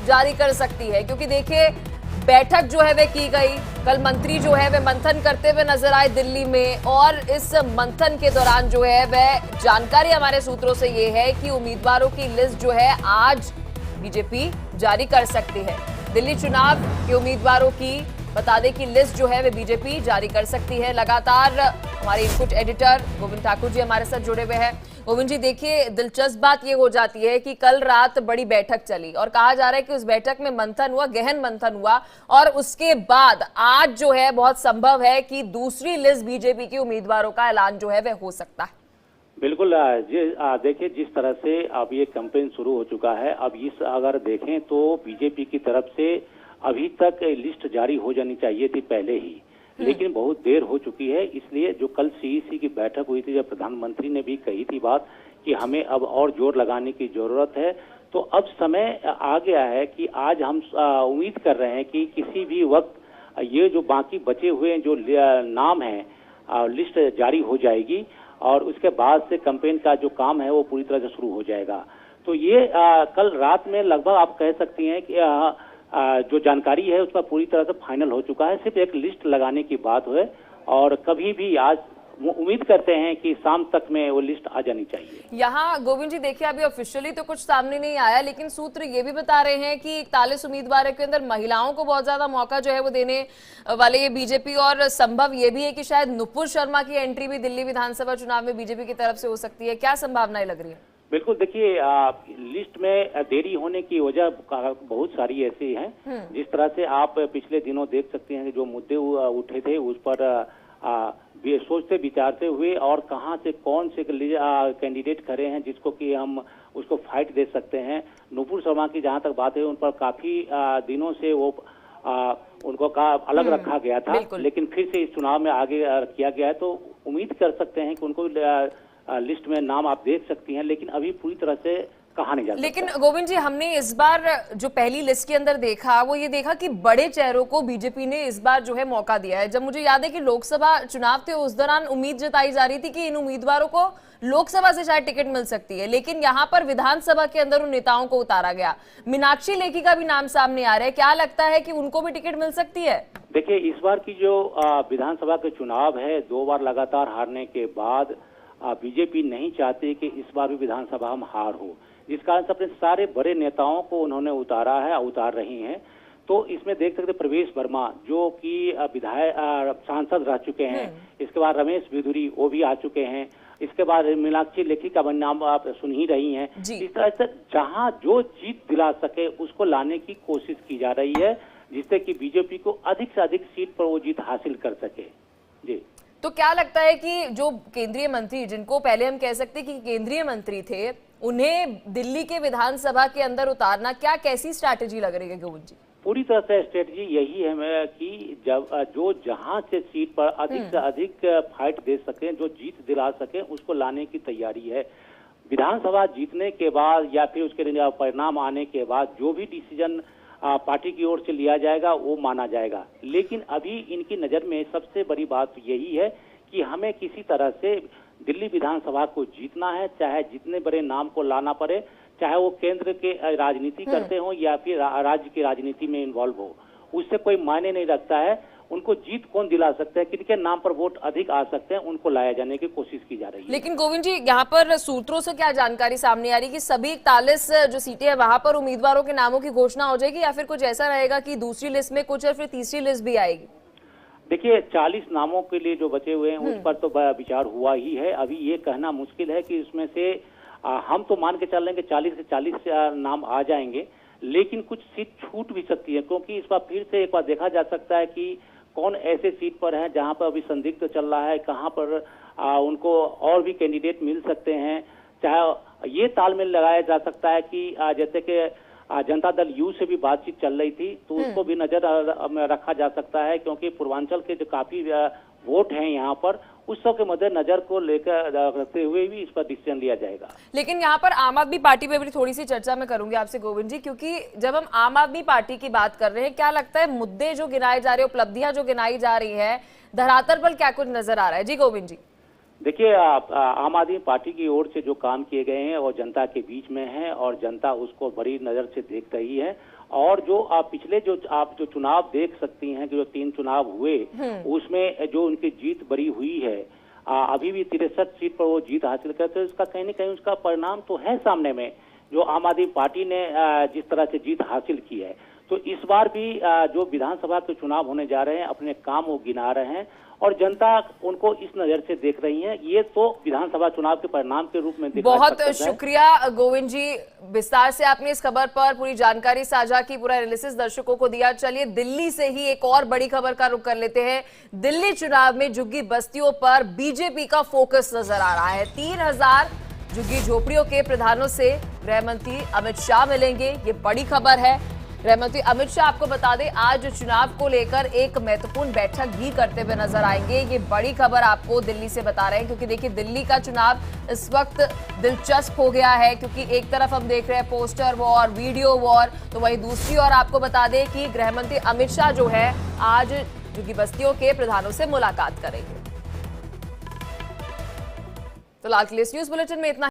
जारी कर सकती है, क्योंकि देखिए बैठक जो है वे की गई, कल मंत्री जो है वे मंथन करते हुए नजर आए दिल्ली में, और इस मंथन के दौरान जो है वह जानकारी हमारे सूत्रों से ये है कि उम्मीदवारों की लिस्ट जो है आज बीजेपी जारी कर सकती है। दिल्ली चुनाव के उम्मीदवारों की बता दें कि लिस्ट जो है वे बीजेपी जारी कर सकती है। लगातार हमारे इनपुट एडिटर गोविंद ठाकुर जी हमारे साथ जुड़े हुए हैं। गोविंद जी, देखिए दिलचस्प बात ये हो जाती है कि कल रात बड़ी बैठक चली और कहा जा रहा है कि उस बैठक में मंथन हुआ, गहन मंथन हुआ, और उसके बाद आज जो है बहुत संभव है कि दूसरी लिस्ट बीजेपी के उम्मीदवारों का ऐलान जो है वह हो सकता है। बिल्कुल देखिए, जिस तरह से अब ये कैंपेन शुरू हो चुका है, अब इस अगर देखें तो बीजेपी की तरफ से अभी तक लिस्ट जारी हो जानी चाहिए थी पहले ही, लेकिन बहुत देर हो चुकी है। इसलिए जो कल सीईसी की बैठक हुई थी, जब प्रधानमंत्री ने भी कही थी बात कि हमें अब और जोर लगाने की जरूरत है, तो अब समय आ गया है कि आज हम उम्मीद कर रहे हैं कि किसी भी वक्त ये जो बाकी बचे हुए जो नाम है लिस्ट जारी हो जाएगी और उसके बाद से कैंपेन का जो काम है वो पूरी तरह से शुरू हो जाएगा। तो ये कल रात में लगभग आप कह सकती हैं कि जो जानकारी है उसका पूरी तरह से फाइनल हो चुका है, सिर्फ एक लिस्ट लगाने की बात है और कभी भी आज उम्मीद करते हैं कि शाम तक में वो लिस्ट आ जानी चाहिए। यहाँ गोविंद जी देखिए, अभी ऑफिशियली तो कुछ सामने नहीं आया, लेकिन सूत्र ये भी बता रहे हैं कि 41 उम्मीदवारों के अंदर महिलाओं को बहुत ज्यादा मौका जो है वो देने वाले ये बीजेपी, और संभव ये भी है कि शायद नुपुर शर्मा की एंट्री भी दिल्ली विधानसभा चुनाव में बीजेपी की तरफ से हो सकती है। क्या संभावनाएं लग रही है? बिल्कुल, देखिए लिस्ट में देरी होने की वजह बहुत सारी ऐसी हैं। जिस तरह से आप पिछले दिनों देख सकते हैं कि जो मुद्दे उठे थे उस पर सोचते विचारते हुए और कहां से कौन से कैंडिडेट खड़े हैं जिसको कि हम उसको फाइट दे सकते हैं। नुपुर शर्मा की जहां तक बात है, उन पर काफी दिनों से वो उनको अलग रखा गया था, लेकिन फिर से इस चुनाव में आगे किया गया है, तो उम्मीद कर सकते हैं कि उनको लिस्ट में नाम आप देख सकती हैं, लेकिन अभी पूरी तरह से कहा नहीं जा सकता। लेकिन गोविंद जी, हमने इस बार जो पहली लिस्ट के अंदर देखा वो ये देखा कि बड़े चेहरों को बीजेपी ने इस बार जो है मौका दिया है। जब मुझे याद है कि लोकसभा चुनाव थे, उस दौरान उम्मीद जताई जा रही थी कि इन उम्मीदवारों को लोकसभा से शायद टिकट मिल सकती है, लेकिन यहाँ पर विधानसभा के अंदर उन नेताओं को उतारा गया। मीनाक्षी लेखी का भी नाम सामने आ रहा है, क्या लगता है कि उनको भी टिकट मिल सकती है? देखिए, इस बार की जो विधानसभा के चुनाव है, 2 बार लगातार हारने के बाद बीजेपी नहीं चाहती कि इस बार भी विधानसभा हम हार हो, जिस कारण से अपने सारे बड़े नेताओं को उन्होंने उतारा है, उतार रही हैं। तो इसमें देख सकते प्रवेश वर्मा जो कि विधायक सांसद रह चुके हैं, इसके बाद रमेश बिधूरी वो भी आ चुके हैं, इसके बाद मीनाक्षी लेखी का नाम आप सुन ही रही हैं। इस तरह से जहां जो जीत दिला सके उसको लाने की कोशिश की जा रही है, जिससे कि बीजेपी को अधिक से अधिक सीट पर वो जीत हासिल कर सके। जी, तो क्या लगता है कि जो केंद्रीय मंत्री, जिनको पहले हम कह सकते कि केंद्रीय मंत्री थे, उन्हें दिल्ली के विधानसभा के अंदर उतारना, क्या कैसी स्ट्रैटेजी लग रही है गोविंद जी? पूरी तरह से स्ट्रेटजी यही है कि जब जो जहां से सीट पर अधिक से अधिक फाइट दे सके, जो जीत दिला सके, उसको लाने की तैयारी है। विधानसभा जीतने के बाद या फिर उसके परिणाम आने के बाद जो भी डिसीजन पार्टी की ओर से लिया जाएगा वो माना जाएगा, लेकिन अभी इनकी नजर में सबसे बड़ी बात यही है कि हमें किसी तरह से दिल्ली विधानसभा को जीतना है, चाहे जितने बड़े नाम को लाना पड़े, चाहे वो केंद्र के राजनीति करते हो या फिर राज्य की राजनीति में इन्वॉल्व हो, उससे कोई मायने नहीं रखता है। उनको जीत कौन दिला सकते हैं, किनके नाम पर वोट अधिक आ सकते हैं, उनको लाया जाने की कोशिश की जा रही है। लेकिन गोविंद जी, यहाँ पर सूत्रों से क्या जानकारी सामने आ रही है कि सभी 41 जो सीटें हैं वहां पर उम्मीदवारों के नामों की घोषणा हो जाएगी, या फिर कुछ ऐसा रहेगा कि दूसरी लिस्ट में कुछ और फिर तीसरी लिस्ट भी आएगी? देखिए, 40 नामों के लिए जो बचे हुए हैं उस पर तो विचार हुआ ही है। अभी ये कहना मुश्किल है कि उसमें से हम तो मान के चल रहे हैं कि 40 से 40 नाम आ जाएंगे, लेकिन कुछ सीट छूट भी सकती है, क्योंकि इस बार फिर से एक बार देखा जा सकता है कि कौन ऐसे सीट पर है जहां पर अभी संदिग्ध चल रहा है, कहां पर उनको और भी कैंडिडेट मिल सकते हैं। चाहे ये तालमेल लगाया जा सकता है कि जैसे कि जनता दल यू से भी बातचीत चल रही थी, तो उसको भी नजर में रखा जा सकता है, क्योंकि पूर्वांचल के जो काफी वोट हैं यहाँ पर, उस सब के मद्देनजर को लेकर रखते हुए भी इस पर डिसीजन लिया जाएगा। लेकिन यहाँ पर आम आदमी पार्टी पे भी थोड़ी सी चर्चा मैं करूंगी आपसे गोविंद जी, क्योंकि जब हम आम आदमी पार्टी की बात कर रहे हैं, क्या लगता है मुद्दे जो गिनाए जा रहे हैं, उपलब्धियां जो गिनाई जा रही है, धरातल पर क्या कुछ नजर आ रहा है? जी गोविंद जी। देखिए, आम आदमी पार्टी की ओर से जो काम किए गए हैं और जनता के बीच में है और जनता उसको बड़ी नजर से देख रही है, और जो पिछले जो आप जो चुनाव देख सकती हैं कि जो 3 चुनाव हुए उसमें जो उनकी जीत बड़ी हुई है, अभी भी 63 सीट पर वो जीत हासिल करते हैं। इसका कहीं न कहीं उसका परिणाम तो है सामने में, जो आम आदमी पार्टी ने जिस तरह से जीत हासिल की है। तो इस बार भी जो विधानसभा के चुनाव होने जा रहे हैं, अपने काम वो गिना रहे हैं और जनता उनको इस नजर से देख रही है। ये तो विधानसभा चुनाव के परिणाम के रूप में दिखा बहुत सकता है। शुक्रिया गोविंद जी, विस्तार से आपने इस खबर पर पूरी जानकारी साझा की, पूरा एनालिसिस दर्शकों को दिया। चलिए दिल्ली से ही एक और बड़ी खबर का रुख कर लेते हैं। दिल्ली चुनाव में झुग्गी बस्तियों पर बीजेपी का फोकस नजर आ रहा है। 3000 झुग्गी झोपड़ियों के प्रधानों से गृह मंत्री अमित शाह मिलेंगे, ये बड़ी खबर है। गृह मंत्री अमित शाह, आपको बता दें, आज चुनाव को लेकर एक महत्वपूर्ण बैठक भी करते हुए नजर आएंगे। ये बड़ी खबर आपको दिल्ली से बता रहे हैं, क्योंकि देखिए दिल्ली का चुनाव इस वक्त दिलचस्प हो गया है, क्योंकि एक तरफ हम देख रहे हैं पोस्टर वॉर, वीडियो वॉर, तो वहीं दूसरी ओर आपको बता दें कि गृह मंत्री अमित शाह जो है आज झुग्गी बस्तियों के प्रधानों से मुलाकात करेंगे। तो लाल किले न्यूज बुलेटिन में इतना।